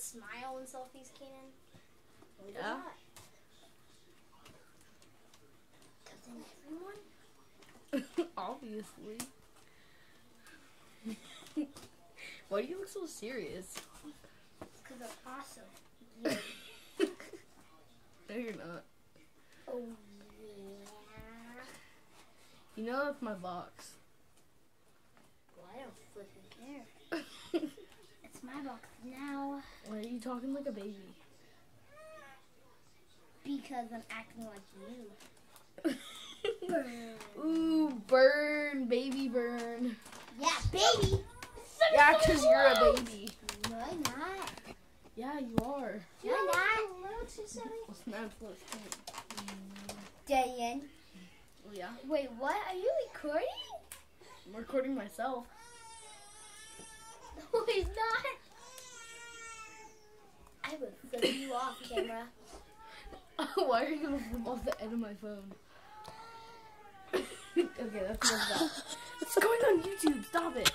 smile in selfies, Kanan? Yeah. Doesn't everyone? Obviously. Why do you look so serious? Because I'm awesome. No, you're not. Oh, yeah. You know that's my box. Well, I don't flipping care. It's my box now. Why are you talking like a baby? Because I'm acting like you. Burn. Ooh, burn, baby burn. Yeah, baby. Yeah, because you're a baby. No, I'm not. Yeah, you are. No, I'm not. What's Netflix? Diane. Oh, yeah. Wait, what? Are you recording? I'm recording myself. No, he's not. I would flip you off camera. Why are you going to flip off the end of my phone? Okay, that's enough of that. It's going on YouTube. Stop it.